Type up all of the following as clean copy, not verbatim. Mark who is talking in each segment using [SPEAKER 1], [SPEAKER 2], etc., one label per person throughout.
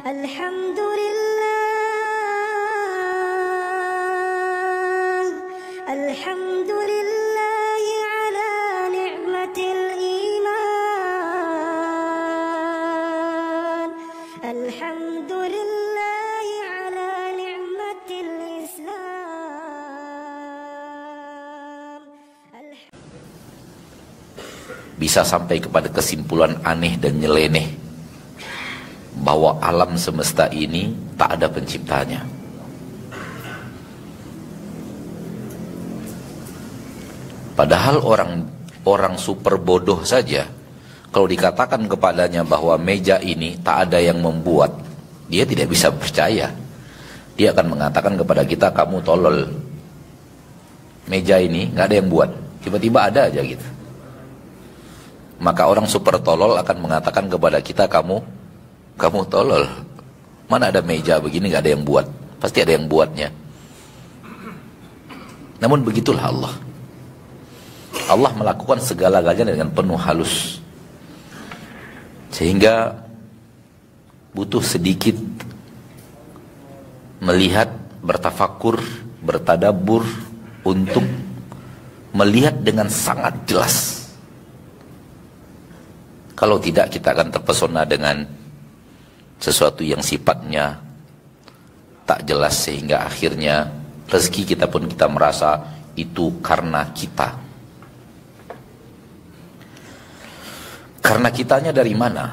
[SPEAKER 1] Alhamdulillah, alhamdulillah ala ni'matil iman, alhamdulillah ala ni'matil Islam.
[SPEAKER 2] Bisa sampai kepada kesimpulan aneh dan nyeleneh bahwa alam semesta ini tak ada penciptanya. Padahal orang super bodoh saja, kalau dikatakan kepadanya bahwa meja ini tak ada yang membuat, dia tidak bisa percaya. Dia akan mengatakan kepada kita, kamu tolol. Meja ini nggak ada yang buat, tiba-tiba ada aja gitu. Maka orang super tolol akan mengatakan kepada kita, kamu tolol. Mana ada meja begini nggak ada yang buat? Pasti ada yang buatnya. Namun begitulah Allah. Allah melakukan segala-galanya dengan penuh halus. Sehingga butuh sedikit melihat, bertafakur, bertadabbur untuk melihat dengan sangat jelas. Kalau tidak, kita akan terpesona dengan sesuatu yang sifatnya tak jelas, sehingga akhirnya rezeki kita pun kita merasa itu karena kita. Karena kitanya dari mana?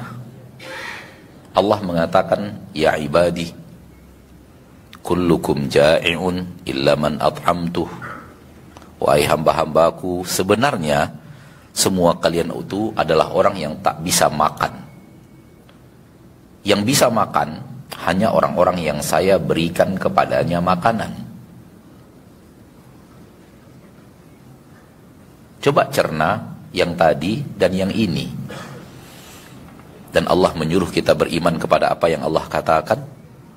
[SPEAKER 2] Allah mengatakan, ya ibadi, kullukum ja'i'un illa man at'amtuh. Wahai hamba-hambaku, sebenarnya semua kalian itu adalah orang yang tak bisa makan. Yang bisa makan hanya orang-orang yang saya berikan kepadanya makanan. Coba cerna yang tadi dan yang ini. Dan Allah menyuruh kita beriman kepada apa yang Allah katakan.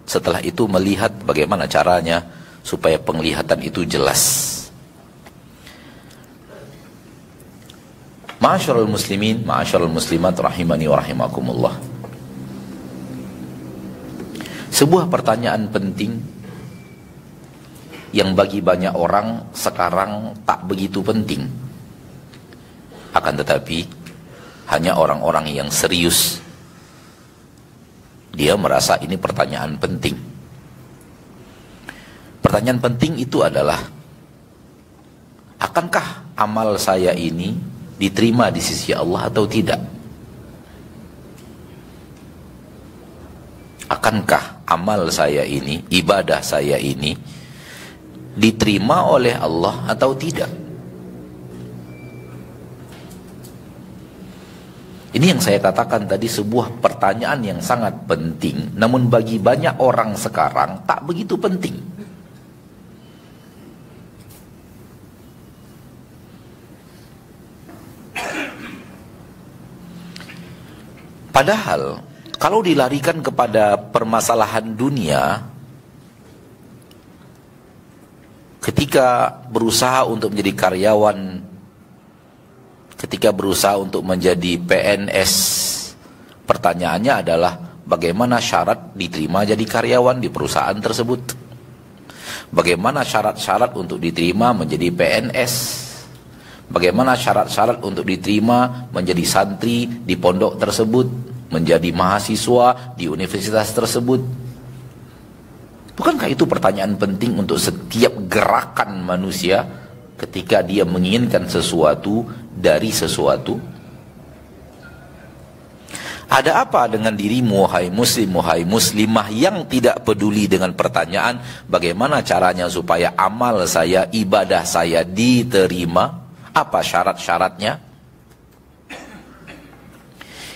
[SPEAKER 2] Setelah itu melihat bagaimana caranya supaya penglihatan itu jelas. Ma'asyiral muslimin, ma'asyiral muslimat, rahimani wa rahimakumullah. Sebuah pertanyaan penting yang bagi banyak orang sekarang tak begitu penting. Akan tetapi hanya orang-orang yang serius dia merasa ini pertanyaan penting. Pertanyaan penting itu adalah, akankah amal saya ini diterima di sisi Allah atau tidak? Akankah amal saya ini, ibadah saya ini diterima oleh Allah atau tidak? Ini yang saya katakan tadi, sebuah pertanyaan yang sangat penting, namun bagi banyak orang sekarang tak begitu penting. Padahal kalau dilarikan kepada permasalahan dunia, ketika berusaha untuk menjadi karyawan, ketika berusaha untuk menjadi PNS, pertanyaannya adalah bagaimana syarat diterima jadi karyawan di perusahaan tersebut? Bagaimana syarat-syarat untuk diterima menjadi PNS? Bagaimana syarat-syarat untuk diterima menjadi santri di pondok tersebut, menjadi mahasiswa di universitas tersebut? Bukankah itu pertanyaan penting untuk setiap gerakan manusia ketika dia menginginkan sesuatu dari sesuatu? Ada apa dengan dirimu, wahai muslim, wahai muslimah, yang tidak peduli dengan pertanyaan bagaimana caranya supaya amal saya, ibadah saya diterima? Apa syarat-syaratnya?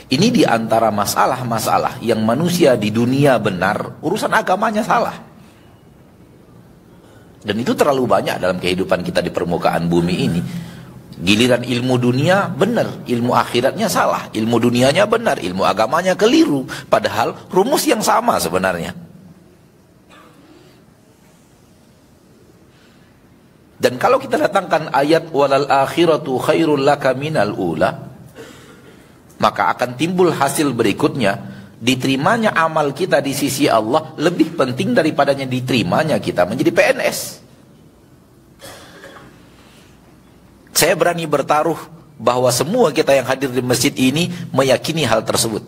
[SPEAKER 2] Ini diantara masalah-masalah yang manusia di dunia benar, urusan agamanya salah. Dan itu terlalu banyak dalam kehidupan kita di permukaan bumi ini. Giliran ilmu dunia benar, ilmu akhiratnya salah. Ilmu dunianya benar, ilmu agamanya keliru. Padahal rumus yang sama sebenarnya. Dan kalau kita datangkan ayat walal akhiratu khairul laka minal ula, maka akan timbul hasil berikutnya. diterimanya amal kita di sisi Allah lebih penting daripadanya diterimanya kita menjadi PNS. Saya berani bertaruh bahwa semua kita yang hadir di masjid ini meyakini hal tersebut.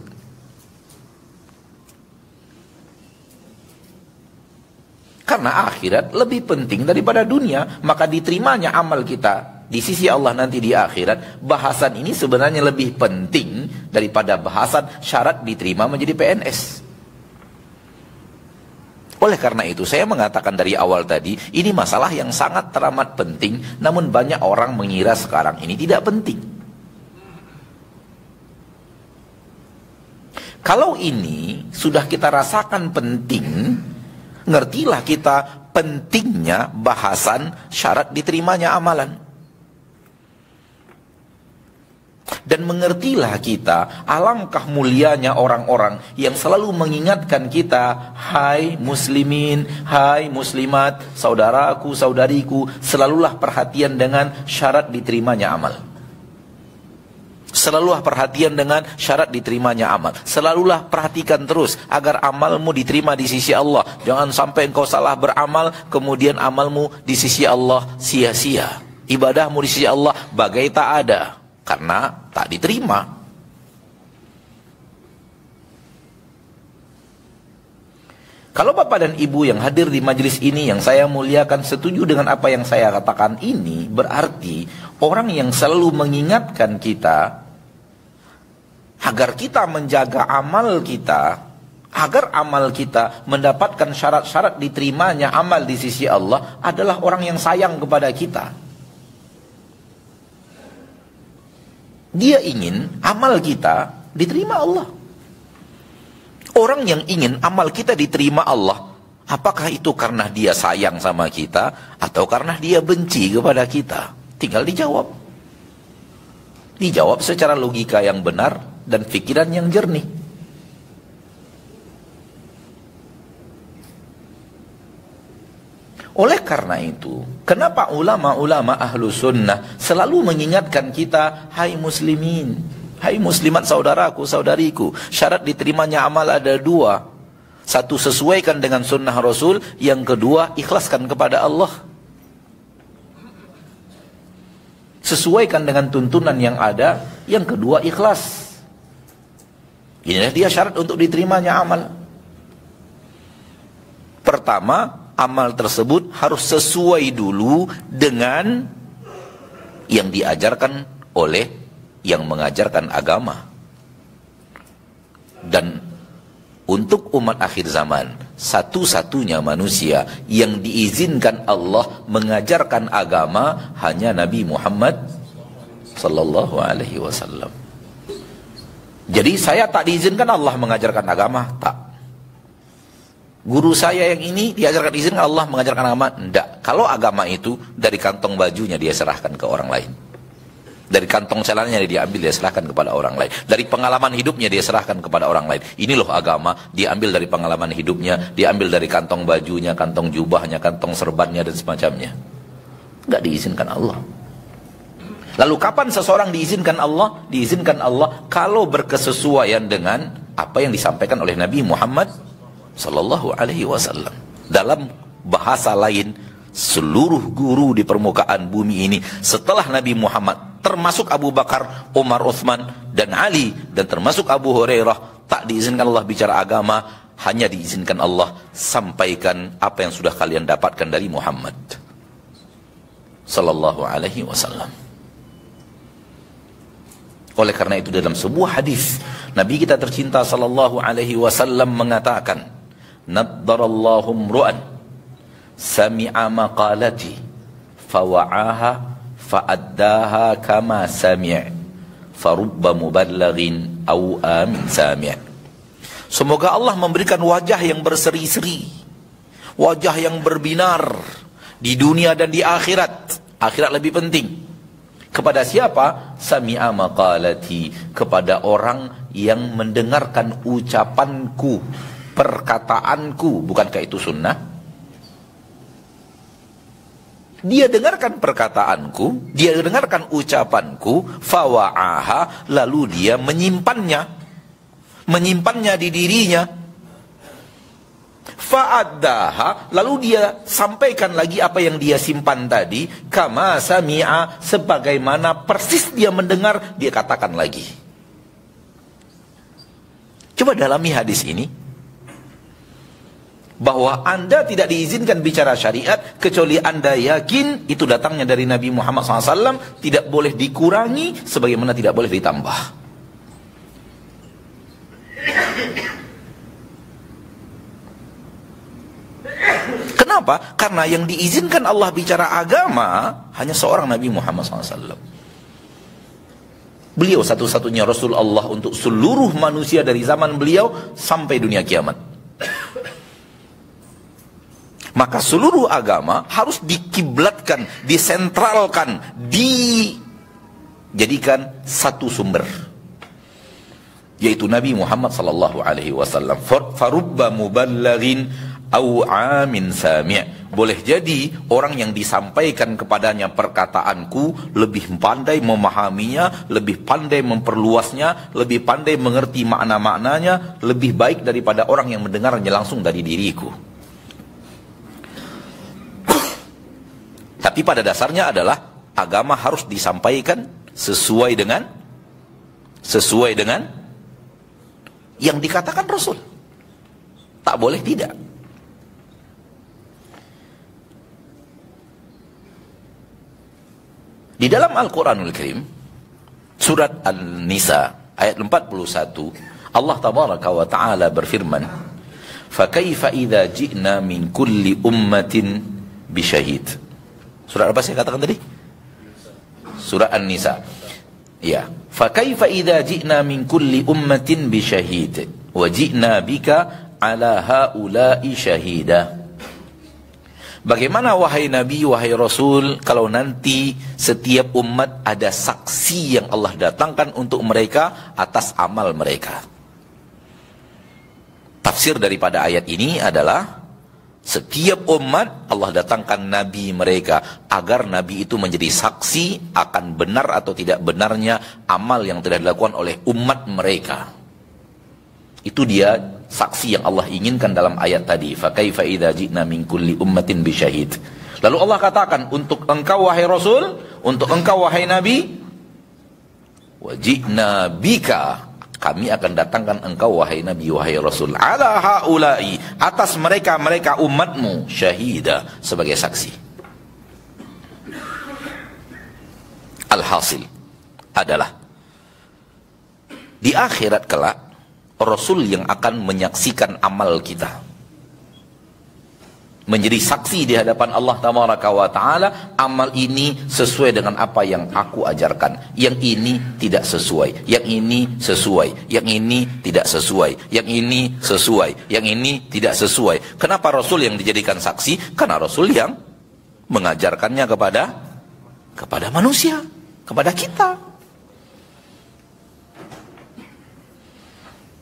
[SPEAKER 2] Karena akhirat lebih penting daripada dunia, maka diterimanya amal kita di sisi Allah nanti di akhirat, bahasan ini sebenarnya lebih penting daripada bahasan syarat diterima menjadi PNS. Oleh karena itu saya mengatakan dari awal tadi, ini masalah yang sangat teramat penting, namun banyak orang mengira sekarang ini tidak penting. Kalau ini sudah kita rasakan penting, ngertilah kita pentingnya bahasan syarat diterimanya amalan. Dan mengertilah kita alangkah mulianya orang-orang yang selalu mengingatkan kita, hai muslimin, hai muslimat, saudaraku, saudariku, selalulah perhatian dengan syarat diterimanya amal. Selalulah perhatian dengan syarat diterimanya amal. Selalulah perhatikan terus agar amalmu diterima di sisi Allah. Jangan sampai engkau salah beramal, kemudian amalmu di sisi Allah sia-sia. Ibadahmu di sisi Allah bagai tak ada, karena tak diterima. Kalau Bapak dan Ibu yang hadir di majelis ini yang saya muliakan setuju dengan apa yang saya katakan ini, berarti orang yang selalu mengingatkan kita agar kita menjaga amal kita, agar amal kita mendapatkan syarat-syarat diterimanya amal di sisi Allah, adalah orang yang sayang kepada kita. Dia ingin amal kita diterima Allah. Orang yang ingin amal kita diterima Allah, apakah itu karena dia sayang sama kita atau karena dia benci kepada kita? Tinggal dijawab. Dijawab secara logika yang benar dan pikiran yang jernih. Oleh karena itu, kenapa ulama-ulama ahlu sunnah selalu mengingatkan kita, hai muslimin, hai muslimat saudaraku, saudariku, syarat diterimanya amal ada dua. Satu, sesuaikan dengan sunnah Rasul. Yang kedua, ikhlaskan kepada Allah. Sesuaikan dengan tuntunan yang ada. Yang kedua, ikhlas. Inilah dia syarat untuk diterimanya amal. Pertama, amal tersebut harus sesuai dulu dengan yang diajarkan oleh yang mengajarkan agama. Dan untuk umat akhir zaman, satu-satunya manusia yang diizinkan Allah mengajarkan agama hanya Nabi Muhammad sallallahu alaihi wasallam. Jadi saya tak diizinkan Allah mengajarkan agama, tak. Guru saya yang ini diajarkan izin Allah mengajarkan agama, enggak. Kalau agama itu dari kantong bajunya dia serahkan ke orang lain. Dari kantong celananya dia ambil, dia serahkan kepada orang lain. Dari pengalaman hidupnya dia serahkan kepada orang lain. Ini loh agama, diambil dari pengalaman hidupnya, diambil dari kantong bajunya, kantong jubahnya, kantong serbannya dan semacamnya. Enggak diizinkan Allah. Lalu kapan seseorang diizinkan Allah? Diizinkan Allah kalau berkesesuaian dengan apa yang disampaikan oleh Nabi Muhammad sallallahu alaihi wasallam. Dalam bahasa lain, seluruh guru di permukaan bumi ini setelah Nabi Muhammad, termasuk Abu Bakar, Umar, Uthman, dan Ali, dan termasuk Abu Hurairah, tak diizinkan Allah bicara agama, hanya diizinkan Allah sampaikan apa yang sudah kalian dapatkan dari Muhammad sallallahu alaihi wasallam. Oleh karena itu dalam sebuah hadis Nabi kita tercinta sallallahu alaihi wasallam mengatakan, naddarallahu mru'an sami'a maqalati fawa'aha fa'addaha kama sami' farubba muballaghin aw amin sami'. Semoga Allah memberikan wajah yang berseri-seri, wajah yang berbinar di dunia dan di akhirat. Akhirat lebih penting. Kepada siapa? Sami'a maqalati, kepada orang yang mendengarkan ucapanku, perkataanku. Bukankah itu sunnah? Dia dengarkan perkataanku, dia dengarkan ucapanku, fawa'aha, lalu dia menyimpannya, menyimpannya di dirinya. Fa'addaha, lalu dia sampaikan lagi apa yang dia simpan tadi, kama sami'a, sebagaimana persis dia mendengar, dia katakan lagi. Coba dalami hadis ini, bahwa Anda tidak diizinkan bicara syariat kecuali Anda yakin itu datangnya dari Nabi Muhammad SAW, tidak boleh dikurangi sebagaimana tidak boleh ditambah. Kenapa? Karena yang diizinkan Allah bicara agama hanya seorang Nabi Muhammad SAW. Beliau satu-satunya Rasul Allah untuk seluruh manusia dari zaman beliau sampai dunia kiamat. Maka seluruh agama harus dikiblatkan, disentralkan, dijadikan satu sumber, yaitu Nabi Muhammad SAW. Farubba muballighin au amin sami'. Boleh jadi orang yang disampaikan kepadanya perkataanku lebih pandai memahaminya, lebih pandai memperluasnya, lebih pandai mengerti makna-maknanya, lebih baik daripada orang yang mendengarnya langsung dari diriku. Tapi pada dasarnya adalah agama harus disampaikan sesuai dengan yang dikatakan Rasul. Tak boleh tidak. Di dalam Al-Quranul Karim, surat An-Nisa ayat 41, Allah Tabaraka wa Ta'ala berfirman, "Fakaifa idza ji'na min kulli ummatin bisyahid." Surat apa saya katakan tadi? Surat An-Nisa. Ya, "Fakaifa idza ji'na min kulli ummatin bisyahid wa ji'na bika ala haula'i syahida." Bagaimana wahai Nabi, wahai Rasul, kalau nanti setiap umat ada saksi yang Allah datangkan untuk mereka atas amal mereka. Tafsir daripada ayat ini adalah setiap umat Allah datangkan Nabi mereka agar Nabi itu menjadi saksi akan benar atau tidak benarnya amal yang telah dilakukan oleh umat mereka. Itu dia saksi yang Allah inginkan dalam ayat tadi. Fakaifa idza ji'na min kulli ummatin bisyahid. Lalu Allah katakan untuk engkau wahai Rasul, untuk engkau wahai Nabi, wa ji'na bika, kami akan datangkan engkau wahai Nabi, wahai Rasul, ala haula'i, atas mereka umatmu, syahida, sebagai saksi. Alhasil adalah di akhirat kelak Rasul yang akan menyaksikan amal kita, menjadi saksi di hadapan Allah Tabaraka wa Ta'ala, amal ini sesuai dengan apa yang aku ajarkan, yang ini tidak sesuai, yang ini sesuai, yang ini tidak sesuai, yang ini sesuai, yang ini tidak sesuai. Kenapa Rasul yang dijadikan saksi? Karena Rasul yang mengajarkannya kepada manusia, kepada kita.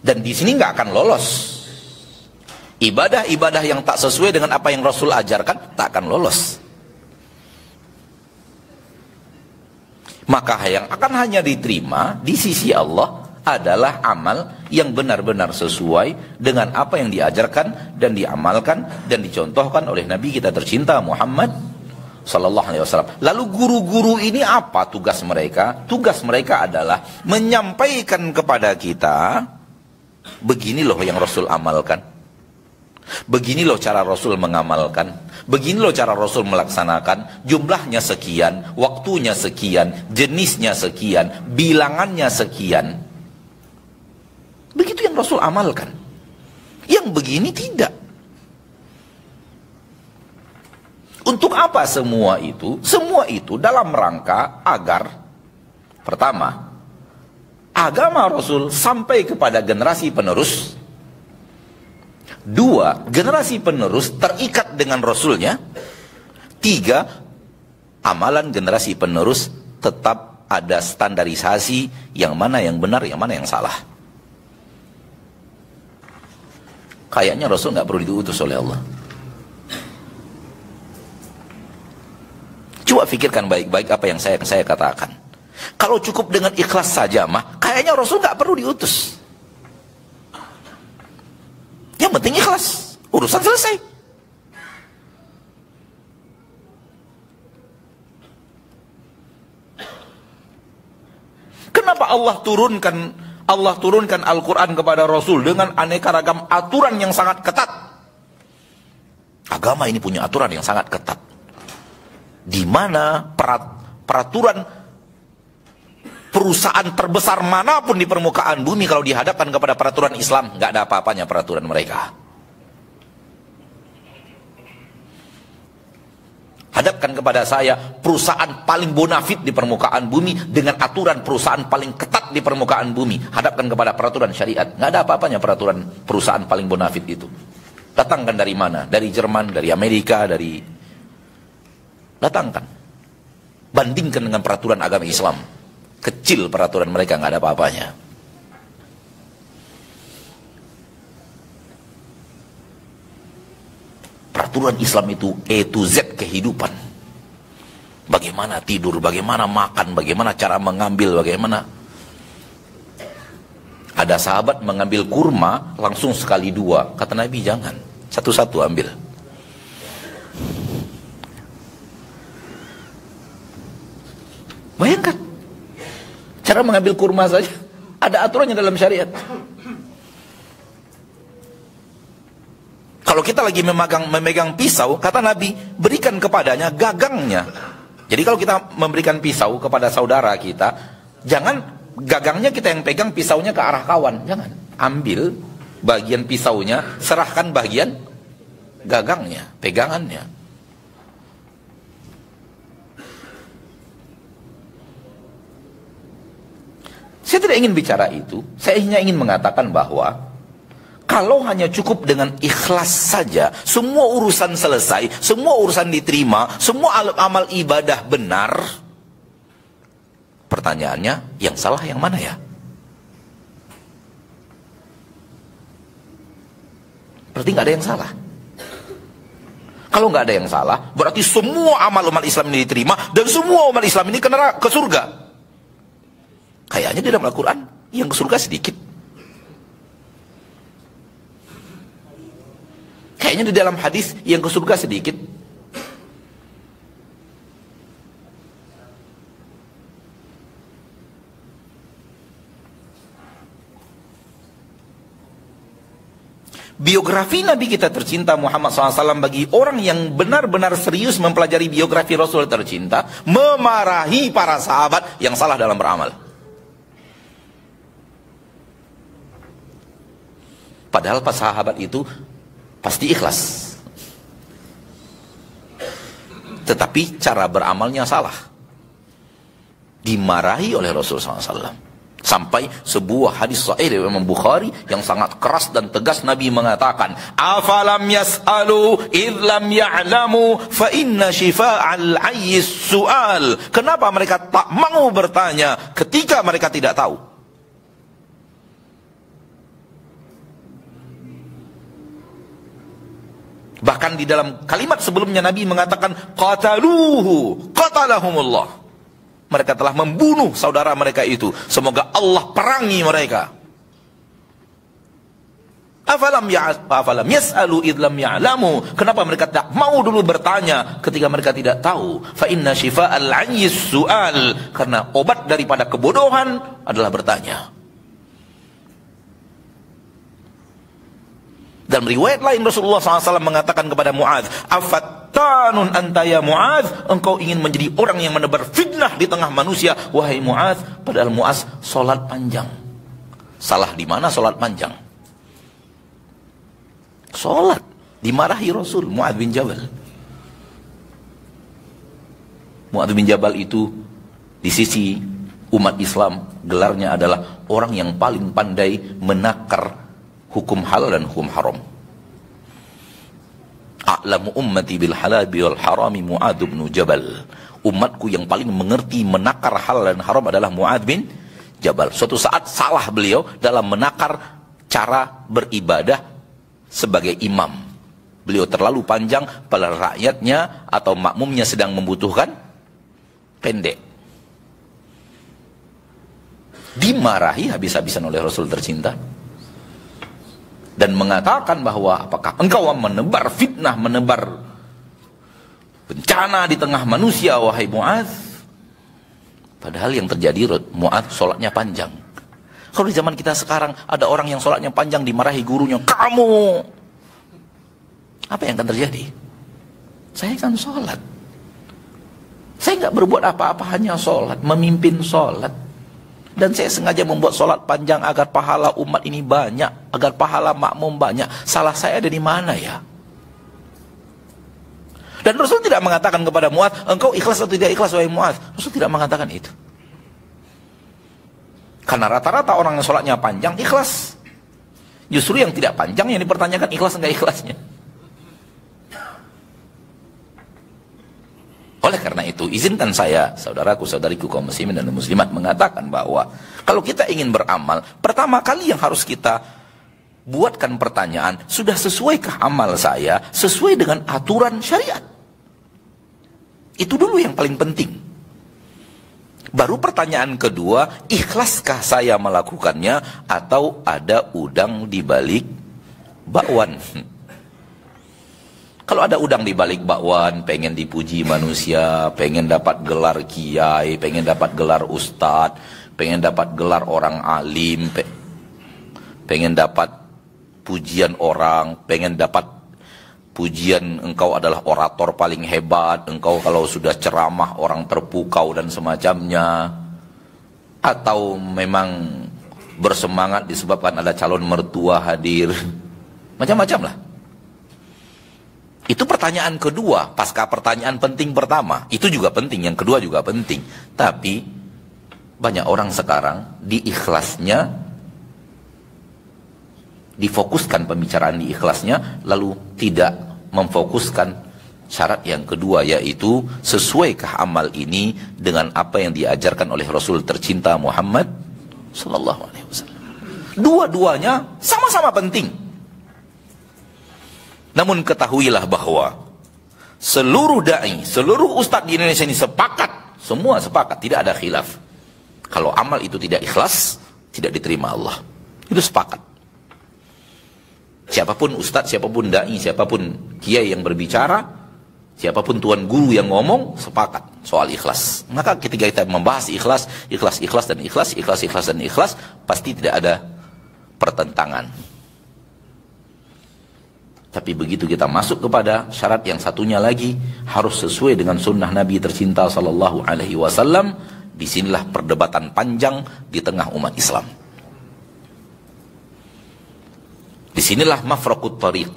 [SPEAKER 2] Dan di sini nggak akan lolos. Ibadah-ibadah yang tak sesuai dengan apa yang Rasul ajarkan tak akan lolos. Maka yang akan hanya diterima di sisi Allah adalah amal yang benar-benar sesuai dengan apa yang diajarkan dan diamalkan dan dicontohkan oleh Nabi kita tercinta Muhammad Sallallahu Alaihi Wasallam. Lalu guru-guru ini apa tugas mereka? Tugas mereka adalah menyampaikan kepada kita, begini loh yang Rasul amalkan, begini loh cara Rasul mengamalkan, begini loh cara Rasul melaksanakan, jumlahnya sekian, waktunya sekian, jenisnya sekian, bilangannya sekian. Begitu yang Rasul amalkan. Yang begini tidak. Untuk apa semua itu? Semua itu dalam rangka agar, pertama, agama Rasul sampai kepada generasi penerus. Dua, generasi penerus terikat dengan Rasulnya. Tiga, amalan generasi penerus tetap ada standarisasi yang mana yang benar, yang mana yang salah. Kayaknya Rasul nggak perlu diutus oleh Allah. Coba pikirkan baik-baik apa yang saya katakan. Kalau cukup dengan ikhlas saja mah, kayaknya Rasul nggak perlu diutus. penting ikhlas, urusan selesai. Kenapa Allah turunkan Al-Quran kepada Rasul dengan aneka ragam aturan yang sangat ketat? Agama ini punya aturan yang sangat ketat, di mana peraturan perusahaan terbesar manapun di permukaan bumi kalau dihadapkan kepada peraturan Islam, nggak ada apa-apanya peraturan mereka. Hadapkan kepada saya perusahaan paling bonafit di permukaan bumi dengan aturan perusahaan paling ketat di permukaan bumi. Hadapkan kepada peraturan syariat, nggak ada apa-apanya peraturan perusahaan paling bonafit itu. Datangkan dari mana? Dari Jerman, dari Amerika, datangkan. Bandingkan dengan peraturan agama Islam. Kecil peraturan mereka, nggak ada apa-apanya. Peraturan Islam itu A to Z kehidupan. Bagaimana tidur, bagaimana makan, bagaimana cara mengambil, bagaimana. Ada sahabat mengambil kurma langsung sekali dua. Kata Nabi, jangan. Satu-satu ambil. Bayangkan. Cara mengambil kurma saja ada aturannya dalam syariat. Kalau kita lagi memegang pisau, kata Nabi, berikan kepadanya gagangnya. Jadi kalau kita memberikan pisau kepada saudara kita, jangan gagangnya kita yang pegang, pisaunya ke arah kawan. Jangan. Ambil bagian pisaunya, serahkan bagian gagangnya, pegangannya. Saya tidak ingin bicara itu. Saya hanya ingin mengatakan bahwa kalau hanya cukup dengan ikhlas saja, semua urusan selesai, semua urusan diterima, semua amal ibadah benar. Pertanyaannya, yang salah yang mana ya? Berarti nggak ada yang salah. Kalau nggak ada yang salah, berarti semua amal umat Islam ini diterima, dan semua umat Islam ini kena ke surga. Kayaknya di dalam Al-Quran, yang ke surga sedikit. Kayaknya di dalam hadis yang ke surga sedikit. Biografi Nabi kita tercinta Muhammad SAW bagi orang yang benar-benar serius mempelajari biografi Rasul tercinta, memarahi para sahabat yang salah dalam beramal. Padahal pas sahabat itu pasti ikhlas, tetapi cara beramalnya salah, dimarahi oleh Rasulullah SAW. Sampai sebuah hadis sahih dari Imam Bukhari yang sangat keras dan tegas, Nabi mengatakan, afalam yas'alu idh lam ya'lamu fa inna shifa'al 'ayyis su'al. Kenapa mereka tak mau bertanya ketika mereka tidak tahu? Bahkan di dalam kalimat sebelumnya Nabi mengatakan qataluhu qatalahumullah. Mereka telah membunuh saudara mereka itu, semoga Allah perangi mereka. Afalam yas'alu idh lam ya'lamu. Kenapa mereka tak mau dulu bertanya ketika mereka tidak tahu? Fa inna shifa'al 'ayyis su'al. Karena obat daripada kebodohan adalah bertanya. Dalam riwayat lain Rasulullah SAW mengatakan kepada Mu'adz, afattanun anta ya Mu'adz, engkau ingin menjadi orang yang menebar fitnah di tengah manusia, wahai Mu'adz. Padahal Mu'adz solat panjang. Salah di mana solat panjang? Solat, dimarahi Rasul. Mu'adz bin Jabal. Mu'adz bin Jabal itu di sisi umat Islam gelarnya adalah orang yang paling pandai menakar hukum halal dan hukum haram. A'lamu ummati bil halal wal harami Mu'adz bin Jabal. Umatku yang paling mengerti menakar halal dan haram adalah Mu'adz bin Jabal. Suatu saat salah beliau dalam menakar cara beribadah sebagai imam. Beliau terlalu panjang, pada rakyatnya atau makmumnya sedang membutuhkan pendek. Dimarahi habis-habisan oleh Rasul tercinta. dan mengatakan bahwa apakah engkau menebar fitnah, menebar bencana di tengah manusia, wahai Mu'adz. Padahal yang terjadi, Mu'adz sholatnya panjang. Kalau di zaman kita sekarang ada orang yang sholatnya panjang dimarahi gurunya, kamu, apa yang akan terjadi? Saya kan sholat, saya nggak berbuat apa-apa, hanya sholat, memimpin sholat. Dan saya sengaja membuat sholat panjang agar pahala umat ini banyak, agar pahala makmum banyak. Salah saya ada di mana ya? Dan Rasul tidak mengatakan kepada Mu'adz, engkau ikhlas atau tidak ikhlas wahai Mu'adz. Rasul tidak mengatakan itu. Karena rata-rata orang yang sholatnya panjang ikhlas. Justru yang tidak panjang yang dipertanyakan ikhlas enggak ikhlasnya. Oleh karena itu, izinkan saya, saudaraku, saudariku kaum muslimin dan muslimat, mengatakan bahwa kalau kita ingin beramal, pertama kali yang harus kita buatkan pertanyaan, sudah sesuaikah amal saya sesuai dengan aturan syariat? Itu dulu yang paling penting. Baru pertanyaan kedua, ikhlaskah saya melakukannya atau ada udang di balik bakwan? Kalau ada udang di balik bakwan, pengen dipuji manusia, pengen dapat gelar kiai, pengen dapat gelar ustadz, pengen dapat gelar orang alim, pengen dapat pujian orang, pengen dapat pujian engkau adalah orator paling hebat, engkau kalau sudah ceramah orang terpukau dan semacamnya, atau memang bersemangat disebabkan ada calon mertua hadir, macam-macam lah. Itu pertanyaan kedua, pasca pertanyaan penting pertama. Itu juga penting, yang kedua juga penting. Tapi banyak orang sekarang di ikhlasnya, difokuskan pembicaraan di ikhlasnya, lalu tidak memfokuskan syarat yang kedua, yaitu sesuaikah amal ini dengan apa yang diajarkan oleh Rasul tercinta Muhammad sallallahu alaihi wasallam. Dua-duanya sama-sama penting. Namun ketahuilah bahwa seluruh da'i, seluruh ustadz di Indonesia ini sepakat, semua sepakat, tidak ada khilaf. Kalau amal itu tidak ikhlas, tidak diterima Allah. Itu sepakat. Siapapun ustadz, siapapun da'i, siapapun kiai yang berbicara, siapapun tuan guru yang ngomong, sepakat soal ikhlas. Maka ketika kita membahas ikhlas, ikhlas, ikhlas dan ikhlas, ikhlas, ikhlas dan ikhlas, pasti tidak ada pertentangan. Tapi begitu kita masuk kepada syarat yang satunya lagi, harus sesuai dengan sunnah Nabi tercinta sallallahu alaihi wasallam. Disinilah perdebatan panjang di tengah umat Islam. Disinilah mafraqut tariq,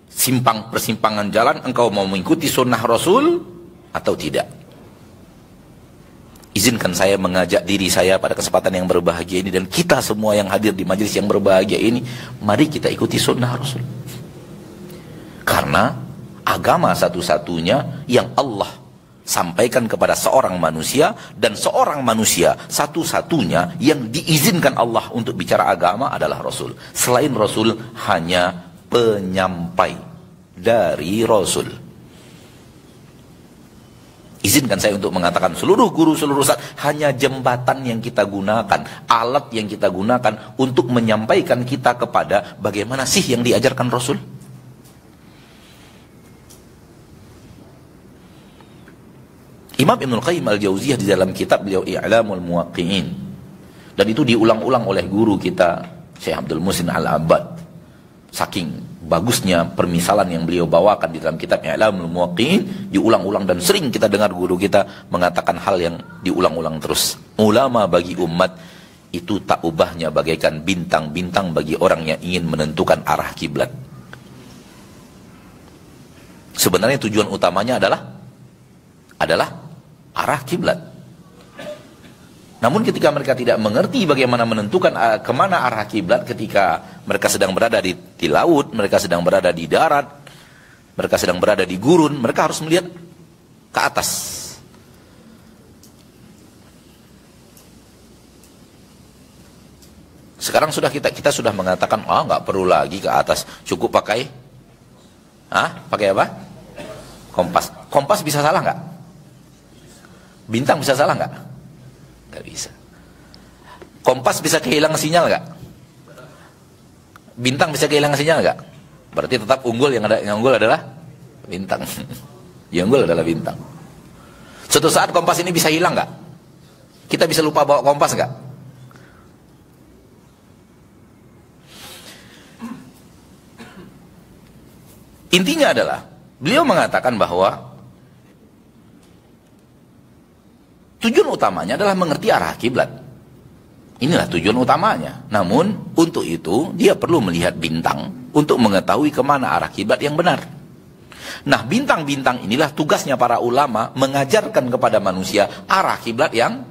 [SPEAKER 2] simpang persimpangan jalan, engkau mau mengikuti sunnah Rasul atau tidak. Izinkan saya mengajak diri saya pada kesempatan yang berbahagia ini, dan kita semua yang hadir di majelis yang berbahagia ini, mari kita ikuti sunnah Rasul. Karena agama satu-satunya yang Allah sampaikan kepada seorang manusia, dan seorang manusia satu-satunya yang diizinkan Allah untuk bicara agama adalah Rasul. Selain Rasul hanya penyampai dari Rasul. Izinkan saya untuk mengatakan, seluruh guru, seluruh ustaz hanya jembatan yang kita gunakan, alat yang kita gunakan untuk menyampaikan kita kepada bagaimana sih yang diajarkan Rasul. Imam Ibnul Qayyim Al-Jauziyah di dalam kitab beliau I'lamul Muwaqqi'in, dan itu diulang-ulang oleh guru kita Syekh Abdul Muhsin Al-Abbad, saking bagusnya permisalan yang beliau bawakan di dalam kitab I'lamul Muwaqqi'in, diulang-ulang, dan sering kita dengar guru kita mengatakan hal yang diulang-ulang terus. Ulama bagi umat itu tak ubahnya bagaikan bintang-bintang bagi orang yang ingin menentukan arah kiblat. Sebenarnya tujuan utamanya adalah arah kiblat. Namun ketika mereka tidak mengerti bagaimana menentukan kemana arah kiblat, ketika mereka sedang berada di laut, mereka sedang berada di darat, mereka sedang berada di gurun, mereka harus melihat ke atas. Sekarang kita sudah mengatakan, nggak perlu lagi ke atas, cukup pakai pakai apa? Kompas. Kompas bisa salah nggak? Bintang bisa salah nggak? Nggak bisa. Kompas bisa kehilangan sinyal nggak? bintang bisa kehilangan sinyal nggak? Berarti tetap unggul, yang unggul adalah bintang. Yang unggul adalah bintang. Suatu saat kompas ini bisa hilang nggak? Kita bisa lupa bawa kompas nggak? Intinya adalah beliau mengatakan bahwa tujuan utamanya adalah mengerti arah kiblat. Inilah tujuan utamanya. Namun untuk itu dia perlu melihat bintang untuk mengetahui kemana arah kiblat yang benar. Nah, bintang-bintang inilah tugasnya para ulama mengajarkan kepada manusia arah kiblat yang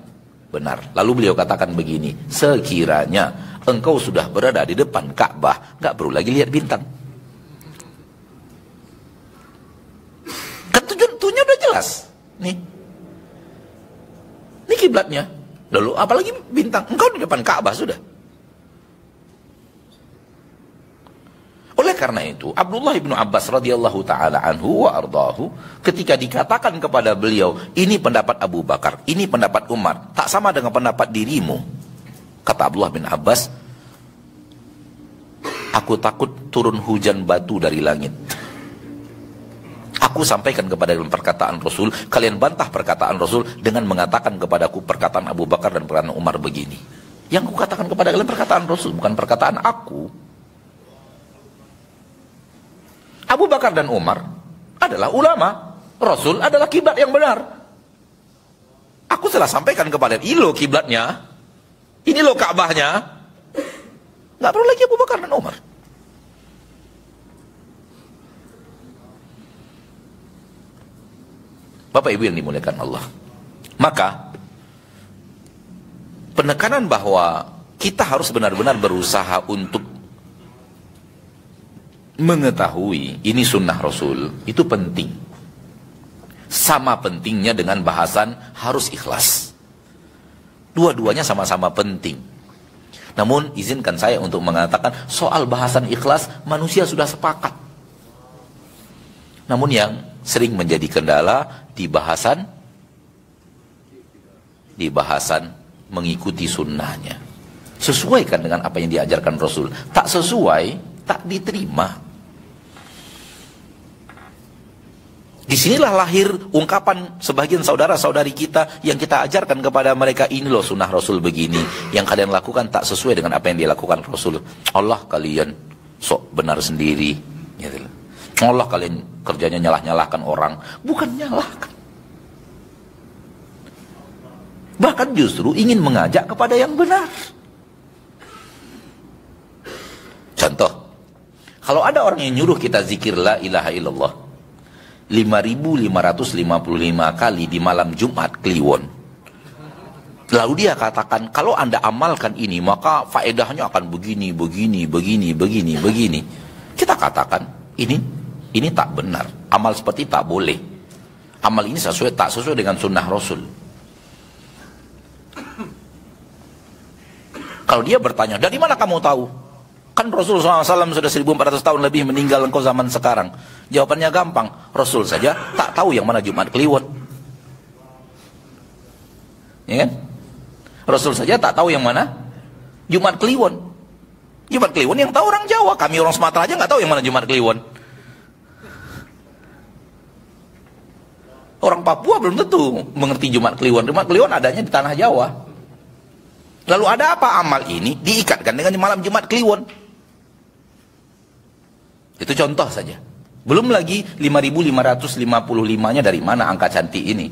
[SPEAKER 2] benar. Lalu beliau katakan begini, sekiranya engkau sudah berada di depan Ka'bah, gak perlu lagi lihat bintang. Kan tujuannya udah jelas. Nih kiblatnya. Lalu apalagi bintang? Engkau di depan Ka'bah sudah. Oleh karena itu, Abdullah bin Abbas radhiyallahu taala anhu wa ardahu, ketika dikatakan kepada beliau, ini pendapat Abu Bakar, ini pendapat Umar, tak sama dengan pendapat dirimu. Kata Abdullah bin Abbas, aku takut turun hujan batu dari langit. Aku sampaikan kepada perkataan Rasul, kalian bantah perkataan Rasul dengan mengatakan kepadaku perkataan Abu Bakar dan perkataan Umar begini. Yang aku katakan kepada kalian perkataan Rasul, bukan perkataan aku. Abu Bakar dan Umar adalah ulama, Rasul adalah kiblat yang benar. Aku telah sampaikan kepada ini loh kiblatnya, ini loh Ka'bahnya. Gak perlu lagi Abu Bakar dan Umar. Bapak Ibu yang dimuliakan Allah. Maka penekanan bahwa kita harus benar-benar berusaha untuk mengetahui ini sunnah Rasul itu penting. Sama pentingnya dengan bahasan harus ikhlas. Dua-duanya sama-sama penting. Namun izinkan saya untuk mengatakan soal bahasan ikhlas manusia sudah sepakat. Namun yang sering menjadi kendala di bahasan mengikuti sunnahnya. Sesuaikan dengan apa yang diajarkan Rasul. Tak sesuai, tak diterima. Disinilah lahir ungkapan sebagian saudara-saudari kita yang kita ajarkan kepada mereka, ini loh sunnah Rasul begini. Yang kalian lakukan tak sesuai dengan apa yang dilakukan Rasul. Allah kalian sok benar sendiri. Gitu. Allah kalian kerjanya nyalah-nyalahkan orang. Bukan nyalahkan. Bahkan justru ingin mengajak kepada yang benar. Contoh, kalau ada orang yang nyuruh kita zikir la ilaha illallah 5.555 kali di malam Jumat Kliwon, lalu dia katakan kalau anda amalkan ini maka faedahnya akan begini, begini, begini, begini, begini, kita katakan ini tak benar, amal seperti tak boleh, amal ini tak sesuai dengan sunnah Rasul. Kalau dia bertanya, dari mana kamu tahu? Kan Rasul SAW sudah 1400 tahun lebih meninggal, engkau zaman sekarang. Jawabannya gampang, Rasul saja tak tahu yang mana Jumat Kliwon. Ya kan? Rasul saja tak tahu yang mana Jumat Kliwon. Jumat Kliwon yang tahu orang Jawa, kami orang Sumatera aja nggak tahu yang mana Jumat Kliwon. Orang Papua belum tentu mengerti Jumat Kliwon. Jumat Kliwon adanya di tanah Jawa. Lalu ada apa amal ini diikatkan dengan malam Jumat Kliwon? Itu contoh saja. Belum lagi 5.555-nya dari mana angka cantik ini?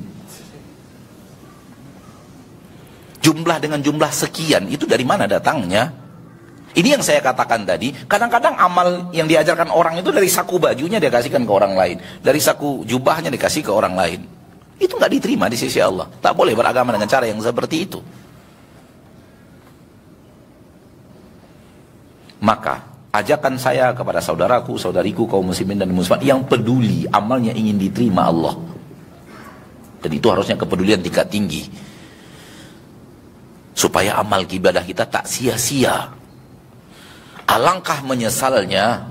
[SPEAKER 2] Jumlah dengan jumlah sekian itu dari mana datangnya? Ini yang saya katakan tadi. Kadang-kadang amal yang diajarkan orang itu dari saku bajunya dia kasihkan ke orang lain, dari saku jubahnya dikasih ke orang lain. Itu nggak diterima di sisi Allah. Tak boleh beragama dengan cara yang seperti itu. Maka ajakan saya kepada saudaraku, saudariku, kaum muslimin dan muslimat yang peduli amalnya ingin diterima Allah. Dan itu harusnya kepedulian tingkat tinggi. Supaya amal ibadah kita tak sia-sia. Alangkah menyesalnya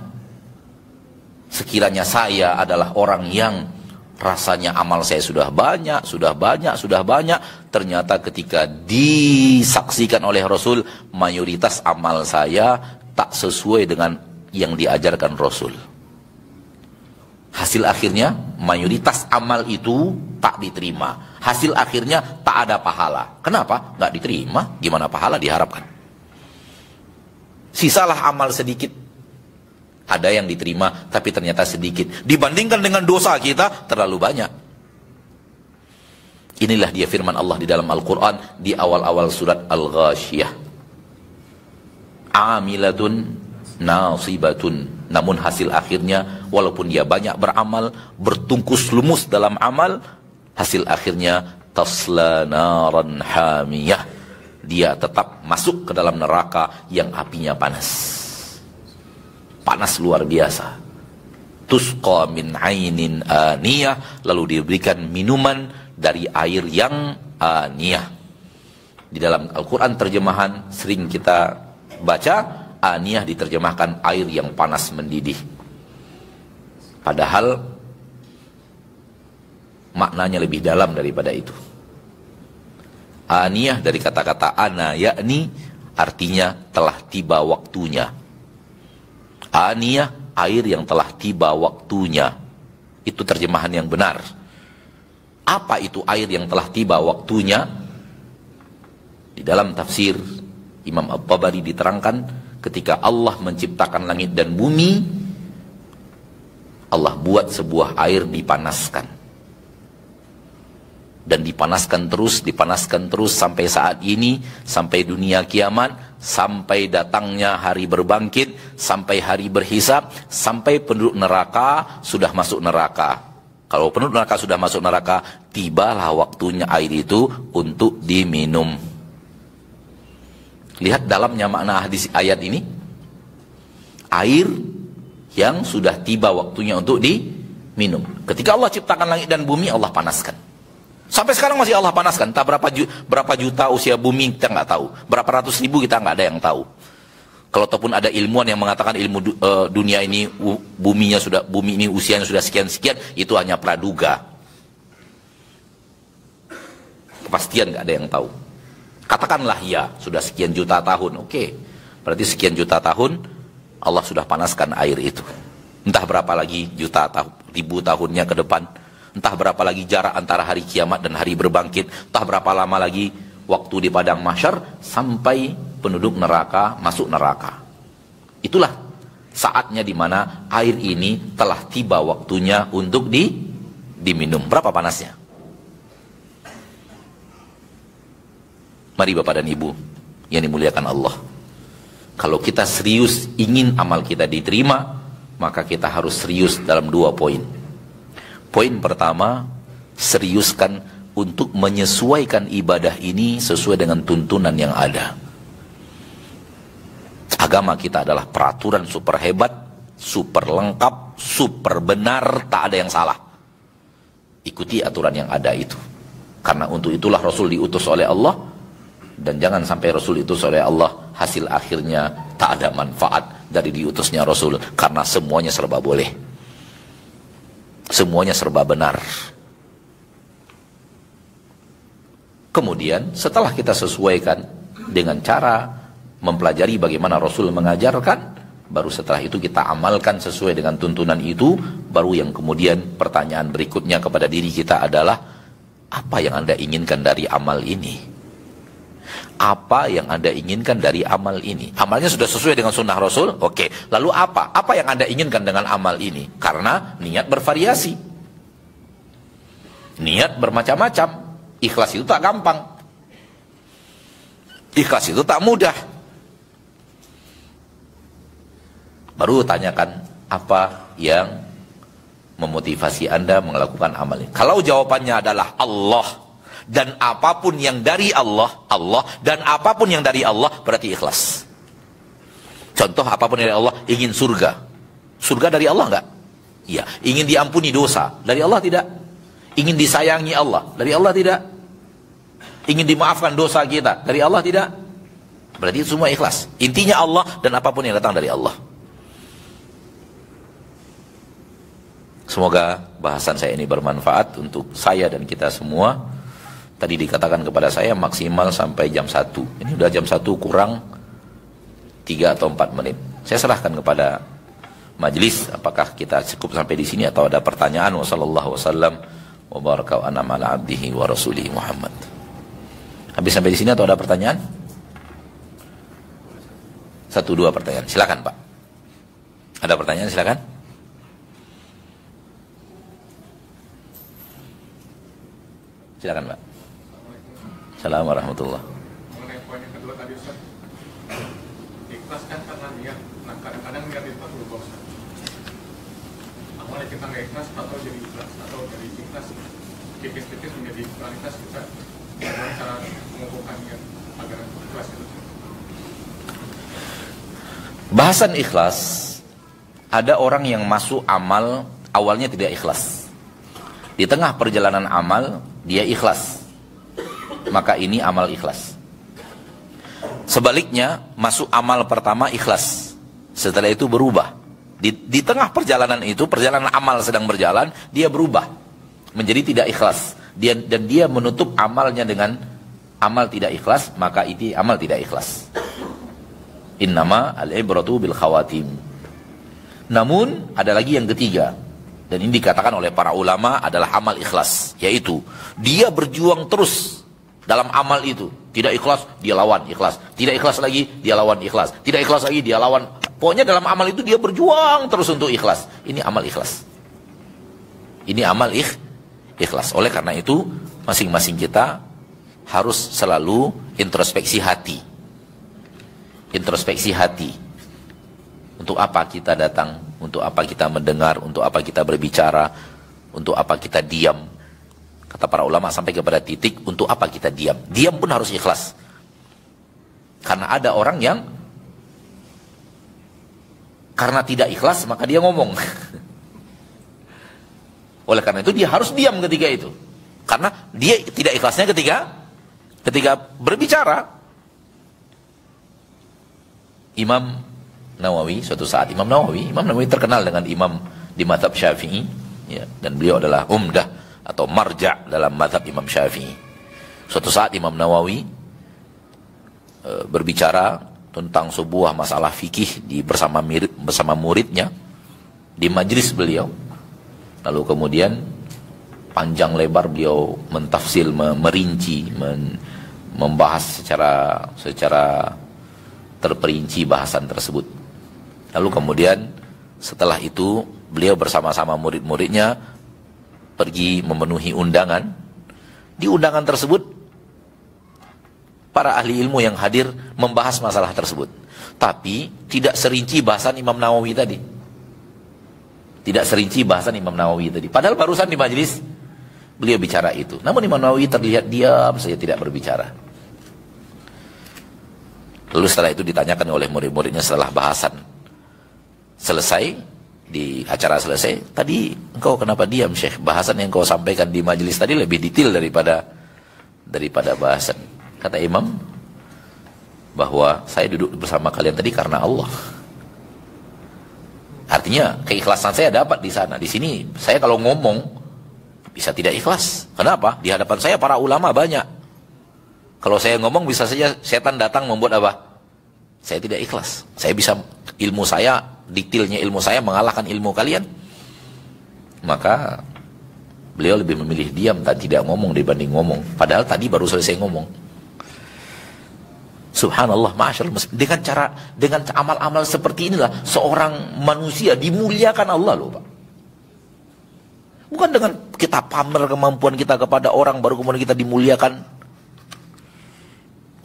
[SPEAKER 2] sekiranya saya adalah orang yang rasanya amal saya sudah banyak, ternyata ketika disaksikan oleh Rasul mayoritas amal saya tak sesuai dengan yang diajarkan Rasul. Hasil akhirnya mayoritas amal itu tak diterima. Hasil akhirnya tak ada pahala. Kenapa? Nggak diterima. Gimana pahala diharapkan? Sisalah amal sedikit. Ada yang diterima tapi ternyata sedikit. Dibandingkan dengan dosa kita terlalu banyak. Inilah dia firman Allah di dalam Al-Quran di awal-awal surat Al-Ghashiyah. Amilatun nasibatun. Namun hasil akhirnya walaupun dia banyak beramal, bertungkus lumus dalam amal, hasil akhirnya tasla naran hamiyah. Dia tetap masuk ke dalam neraka yang apinya panas. Panas luar biasa. Tusqa min ainin aniyah. Lalu diberikan minuman dari air yang aniyah. Di dalam Al-Quran terjemahan sering kita baca, aniyah diterjemahkan air yang panas mendidih. Padahal maknanya lebih dalam daripada itu. Aniyah dari kata-kata ana yakni artinya telah tiba waktunya. Aniyah air yang telah tiba waktunya. Itu terjemahan yang benar. Apa itu air yang telah tiba waktunya? Di dalam tafsir Imam At-Tabari diterangkan, ketika Allah menciptakan langit dan bumi, Allah buat sebuah air dipanaskan. Dan dipanaskan terus sampai saat ini, sampai dunia kiamat, sampai datangnya hari berbangkit, sampai hari berhisab, sampai penduduk neraka sudah masuk neraka. Kalau penduduk neraka sudah masuk neraka, tibalah waktunya air itu untuk diminum. Lihat dalamnya makna hadis ayat ini. Air yang sudah tiba waktunya untuk diminum. Ketika Allah ciptakan langit dan bumi, Allah panaskan. Sampai sekarang masih Allah panaskan. Entah berapa juta usia bumi kita nggak tahu. Berapa ratus ribu kita nggak ada yang tahu. Kalau ataupun ada ilmuwan yang mengatakan ilmu dunia ini bumi ini usianya sudah sekian-sekian, itu hanya praduga. Kepastian nggak ada yang tahu. Katakanlah ya, sudah sekian juta tahun. Oke. Berarti sekian juta tahun Allah sudah panaskan air itu. Entah berapa lagi ribu tahunnya ke depan. Entah berapa lagi jarak antara hari kiamat dan hari berbangkit. Entah berapa lama lagi waktu di padang mahsyar sampai penduduk neraka masuk neraka. Itulah saatnya di mana air ini telah tiba waktunya untuk diminum. Berapa panasnya? Mari Bapak dan Ibu yang dimuliakan Allah. Kalau kita serius ingin amal kita diterima, maka kita harus serius dalam 2 poin. Poin pertama, seriuskan untuk menyesuaikan ibadah ini sesuai dengan tuntunan yang ada. Agama kita adalah peraturan super hebat, super lengkap, super benar, tak ada yang salah. Ikuti aturan yang ada itu. Karena untuk itulah Rasul diutus oleh Allah. Dan jangan sampai Rasul diutus oleh Allah, hasil akhirnya tak ada manfaat dari diutusnya Rasul. Karena semuanya serba boleh. Semuanya serba benar. Kemudian setelah kita sesuaikan dengan cara mempelajari bagaimana Rasul mengajarkan, baru setelah itu kita amalkan sesuai dengan tuntunan itu. Baru yang kemudian pertanyaan berikutnya kepada diri kita adalah, apa yang Anda inginkan dari amal ini? Apa yang Anda inginkan dari amal ini? Amalnya sudah sesuai dengan sunnah Rasul? Oke. Lalu apa? Apa yang Anda inginkan dengan amal ini? Karena niat bervariasi. Niat bermacam-macam. Ikhlas itu tak gampang. Ikhlas itu tak mudah. Baru tanyakan apa yang memotivasi Anda melakukan amal ini. Kalau jawabannya adalah Allah dan apapun yang dari Allah, Allah dan apapun yang dari Allah, berarti ikhlas. Contoh, apapun dari Allah, ingin surga. Surga dari Allah enggak? Iya. Ingin diampuni dosa, dari Allah tidak? Ingin disayangi Allah, dari Allah tidak? Ingin dimaafkan dosa kita, dari Allah tidak? Berarti itu semua ikhlas. Intinya Allah dan apapun yang datang dari Allah. Semoga bahasan saya ini bermanfaat untuk saya dan kita semua. Tadi dikatakan kepada saya maksimal sampai jam 1. Ini udah jam 1 kurang 3 atau 4 menit. Saya serahkan kepada majelis apakah kita cukup sampai di sini atau ada pertanyaan. Wassallallahu wasallam wa baraka wa an'ama ala abdihi wa rasulihi Muhammad. Habis sampai di sini atau ada pertanyaan? 1-2 pertanyaan. Silakan, Pak. Ada pertanyaan, silakan. Silakan, Pak. Assalamualaikum warahmatullahi.
[SPEAKER 3] Mengenai poin yang kedua tadi, Ustaz, ikhlas kan karena niat. Nah, kadang-kadang niat itu berubah, Ustaz. Awalnya kita nggak ikhlas atau jadi ikhlas, atau jadi ikhlas tipis-tipis menjadi kualitas kita. Bagaimana cara mengukuhkan niat agar ikhlas itu?
[SPEAKER 2] Bahasan ikhlas, ada orang yang masuk amal awalnya tidak ikhlas. Di tengah perjalanan amal dia ikhlas, maka ini amal ikhlas. Sebaliknya, masuk amal pertama ikhlas, setelah itu berubah. Di tengah perjalanan itu, perjalanan amal sedang berjalan, dia berubah menjadi tidak ikhlas. Dan dia menutup amalnya dengan amal tidak ikhlas, maka itu amal tidak ikhlas. Innama al-ibratu bil khawatim. Namun ada lagi yang ketiga, dan ini dikatakan oleh para ulama adalah amal ikhlas, yaitu dia berjuang terus dalam amal itu. Tidak ikhlas, dia lawan ikhlas. Tidak ikhlas lagi, dia lawan ikhlas. Tidak ikhlas lagi, dia lawan. Pokoknya dalam amal itu dia berjuang terus untuk ikhlas. Ini amal ikhlas. Ini amal ikhlas. Oleh karena itu, masing-masing kita harus selalu introspeksi hati. Introspeksi hati. Untuk apa kita datang? Untuk apa kita mendengar? Untuk apa kita berbicara? Untuk apa kita diam? Kata para ulama sampai kepada titik, untuk apa kita diam? Diam pun harus ikhlas. Karena ada orang yang karena tidak ikhlas maka dia ngomong. Oleh karena itu dia harus diam ketika itu. Karena dia tidak ikhlasnya ketika berbicara. Imam Nawawi, suatu saat Imam Nawawi terkenal dengan imam di mazhab Syafi'i, ya, dan beliau adalah umdah atau marja' dalam mazhab Imam Syafi'i. Suatu saat Imam Nawawi berbicara tentang sebuah masalah fikih bersama muridnya di majelis beliau. Lalu kemudian panjang lebar beliau mentafsir, merinci, membahas secara terperinci bahasan tersebut. Lalu kemudian setelah itu beliau bersama-sama murid-muridnya pergi memenuhi undangan. Di undangan tersebut para ahli ilmu yang hadir membahas masalah tersebut. Tapi tidak serinci bahasan Imam Nawawi tadi. Tidak serinci bahasan Imam Nawawi tadi. Padahal barusan di majelis beliau bicara itu. Namun Imam Nawawi terlihat diam saja, tidak berbicara. Lalu setelah itu ditanyakan oleh murid-muridnya setelah bahasan selesai, di acara selesai, tadi engkau kenapa diam, Syekh? Bahasan yang kau sampaikan di majelis tadi lebih detail daripada bahasan. Kata Imam bahwa saya duduk bersama kalian tadi karena Allah. Artinya keikhlasan saya dapat di sana. Di sini saya kalau ngomong bisa tidak ikhlas. Kenapa? Di hadapan saya para ulama banyak. Kalau saya ngomong bisa saja setan datang membuat apa? Saya tidak ikhlas. Saya bisa, ilmu saya, detailnya ilmu saya mengalahkan ilmu kalian. Maka beliau lebih memilih diam dan tidak ngomong dibanding ngomong. Padahal tadi baru selesai ngomong. Subhanallah, masyaallah. Dengan amal-amal seperti inilah seorang manusia dimuliakan Allah loh, Pak. Bukan dengan kita pamer kemampuan kita kepada orang baru kemudian kita dimuliakan.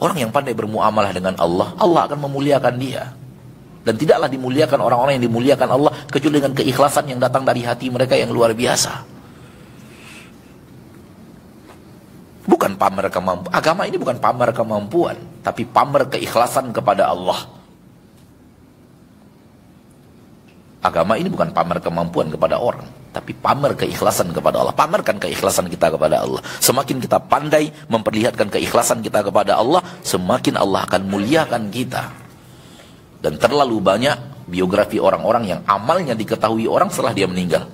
[SPEAKER 2] Orang yang pandai bermuamalah dengan Allah, Allah akan memuliakan dia. Dan tidaklah dimuliakan orang-orang yang dimuliakan Allah kecuali dengan keikhlasan yang datang dari hati mereka yang luar biasa. Bukan pamer kemampuan. Agama ini bukan pamer kemampuan, tapi pamer keikhlasan kepada Allah. Agama ini bukan pamer kemampuan kepada orang, tapi pamer keikhlasan kepada Allah. Pamerkan keikhlasan kita kepada Allah. Semakin kita pandai memperlihatkan keikhlasan kita kepada Allah, semakin Allah akan muliakan kita. Dan terlalu banyak biografi orang-orang yang amalnya diketahui orang setelah dia meninggal.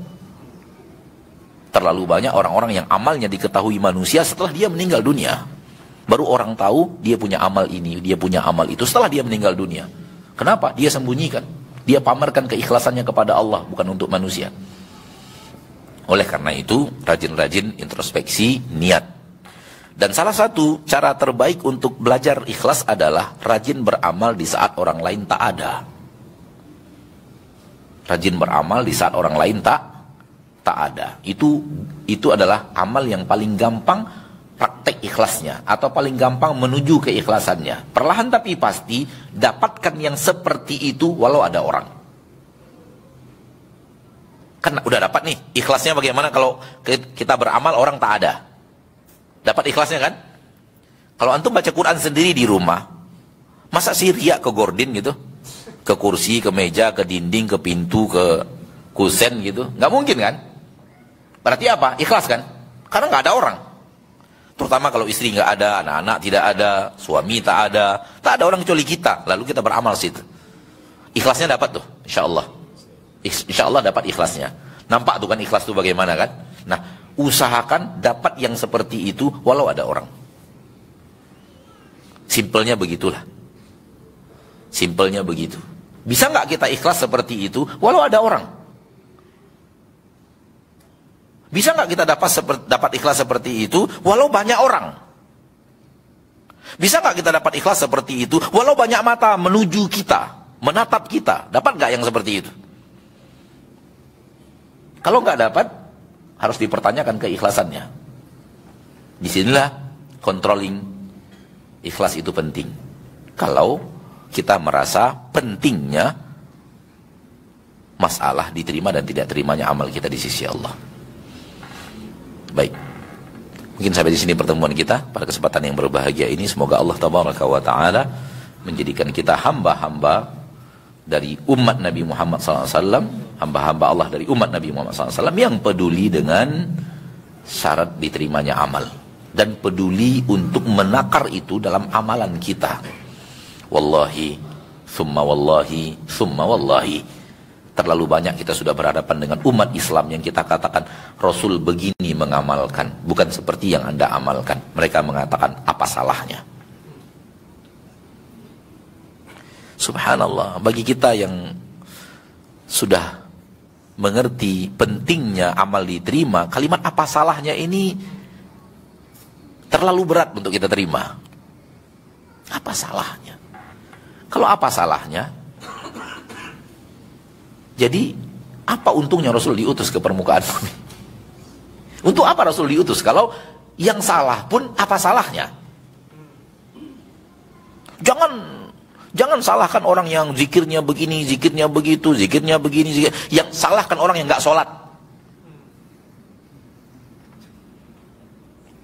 [SPEAKER 2] Terlalu banyak orang-orang yang amalnya diketahui manusia setelah dia meninggal dunia. Baru orang tahu dia punya amal ini, dia punya amal itu setelah dia meninggal dunia. Kenapa? Dia sembunyikan. Dia pamerkan keikhlasannya kepada Allah, bukan untuk manusia. Oleh karena itu, rajin-rajin introspeksi niat. Dan salah satu cara terbaik untuk belajar ikhlas adalah rajin beramal di saat orang lain tak ada. Rajin beramal di saat orang lain tak ada. Itu adalah amal yang paling gampang praktek ikhlasnya, atau paling gampang menuju keikhlasannya. Perlahan tapi pasti dapatkan yang seperti itu walau ada orang. Kan udah dapat nih ikhlasnya. Bagaimana kalau kita beramal orang tak ada? Dapat ikhlasnya kan? Kalau antum baca Quran sendiri di rumah, masa sih riak ke gordin gitu? Ke kursi, ke meja, ke dinding, ke pintu, ke kusen gitu? Nggak mungkin kan? Berarti apa? Ikhlas kan? Karena nggak ada orang. Terutama kalau istri nggak ada, anak-anak tidak ada, suami tak ada orang kecuali kita. Lalu kita beramal situ. Ikhlasnya dapat tuh, insya Allah. Insya Allah dapat ikhlasnya. Nampak tuh kan ikhlas tuh bagaimana kan? Nah, usahakan dapat yang seperti itu walau ada orang. Simpelnya begitulah. Simpelnya begitu. Bisa nggak kita ikhlas seperti itu walau ada orang? Bisa nggak kita dapat ikhlas seperti itu walau banyak orang? Bisa nggak kita dapat ikhlas seperti itu walau banyak mata menuju kita, menatap kita? Dapat nggak yang seperti itu? Kalau nggak dapat, harus dipertanyakan keikhlasannya. Disinilah controlling ikhlas itu penting. Kalau kita merasa pentingnya masalah diterima dan tidak terimanya amal kita di sisi Allah. Baik, mungkin sampai di sini pertemuan kita pada kesempatan yang berbahagia ini. Semoga Allah Tabaraka wa Ta'ala menjadikan kita hamba-hamba dari umat Nabi Muhammad SAW, hamba-hamba Allah dari umat Nabi Muhammad SAW yang peduli dengan syarat diterimanya amal dan peduli untuk menakar itu dalam amalan kita. Wallahi, summa wallahi, summa wallahi. Terlalu banyak kita sudah berhadapan dengan umat Islam yang kita katakan Rasul begini mengamalkan, bukan seperti yang Anda amalkan. Mereka mengatakan apa salahnya? Subhanallah, bagi kita yang sudah mengerti pentingnya amal diterima, kalimat apa salahnya ini terlalu berat untuk kita terima. Apa salahnya? Kalau apa salahnya? Jadi, apa untungnya Rasul diutus ke permukaan bumi? Untuk apa Rasul diutus? Kalau yang salah pun apa salahnya? Jangan salahkan orang yang zikirnya begini, zikirnya begitu, zikirnya begini, zikir. Yang salahkan orang yang nggak sholat.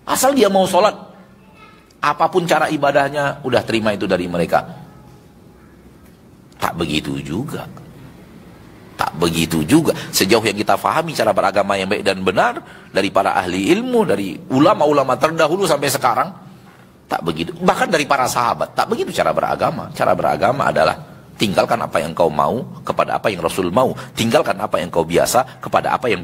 [SPEAKER 2] Asal dia mau sholat, apapun cara ibadahnya, udah terima itu dari mereka. Tak begitu juga. Tak begitu juga. Sejauh yang kita fahami cara beragama yang baik dan benar dari para ahli ilmu, dari ulama-ulama terdahulu sampai sekarang, tak begitu. Bahkan dari para sahabat, tak begitu cara beragama. Cara beragama adalah tinggalkan apa yang kau mau kepada apa yang Rasul mau. Tinggalkan apa yang kau biasa kepada apa yang